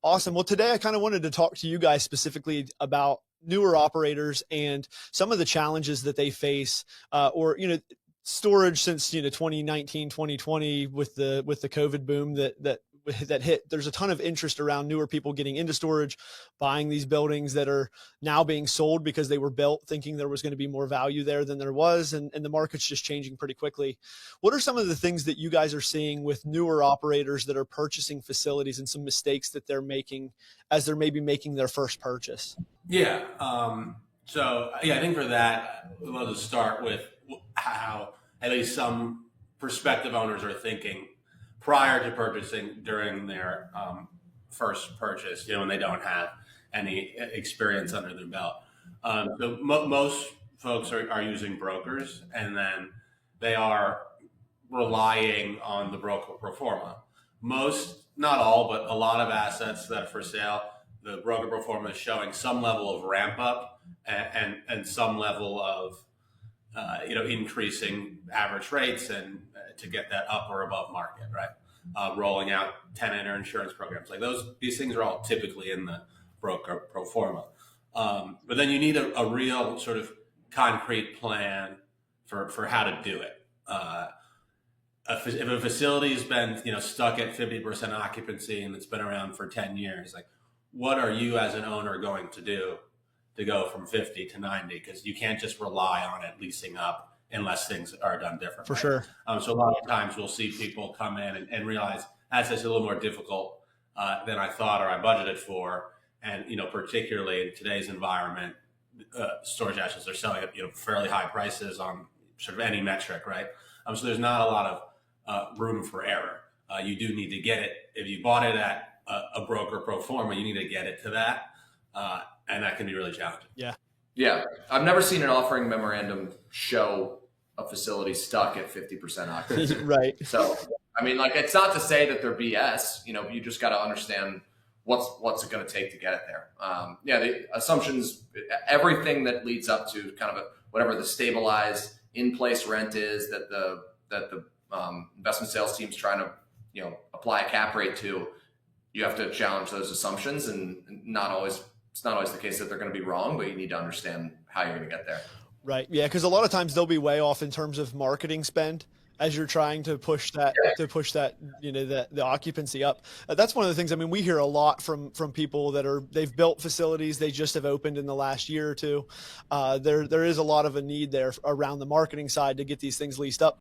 Awesome. Well, today I kind of wanted to talk to you guys specifically about newer operators and some of the challenges that they face, or, storage since, 2019, 2020 with the COVID boom that hit. There's a ton of interest around newer people getting into storage, buying these buildings that are now being sold because they were built thinking there was going to be more value there than there was. And the market's just changing pretty quickly. What are some of the things that you guys are seeing with newer operators that are purchasing facilities and some mistakes that they're making as they're maybe making their first purchase? Yeah. I think for that, we'll just start with how at least some prospective owners are thinking prior to purchasing during their first purchase, when they don't have any experience under their belt. Most folks are using brokers, and then they are relying on the broker pro forma. Most, not all, but a lot of assets that are for sale, the broker pro forma is showing some level of ramp up and some level of increasing average rates and to get that up or above market, right? Rolling out tenant or insurance programs like these things are all typically in the broker pro forma. But then you need a real sort of concrete plan for how to do it. If a facility has been stuck at 50% occupancy and it's been around for 10 years, like what are you as an owner going to do to go from 50 to 90? Because you can't just rely on it leasing up unless things are done differently. For sure. So a lot of times we'll see people come in and realize that's just a little more difficult than I thought or I budgeted for. And, particularly in today's environment, storage assets are selling at, fairly high prices on sort of any metric, right? So there's not a lot of room for error. You do need to get it. If you bought it at a broker pro forma, you need to get it to that. And that can be really challenging. Yeah. Yeah. I've never seen an offering memorandum show a facility stuck at 50% occupancy. Right. So, it's not to say that they're BS, you just got to understand what's it going to take to get it there. The assumptions, everything that leads up to kind of whatever the stabilized in-place rent is that the investment sales team's trying to, apply a cap rate to, you have to challenge those assumptions, and it's not always the case that they're going to be wrong, but you need to understand how you're going to get there. Right. Yeah. Because a lot of times they'll be way off in terms of marketing spend as you're trying to push that, the occupancy up. That's one of the things, we hear a lot from people they've built facilities, they just have opened in the last year or two. There is a lot of a need there around the marketing side to get these things leased up.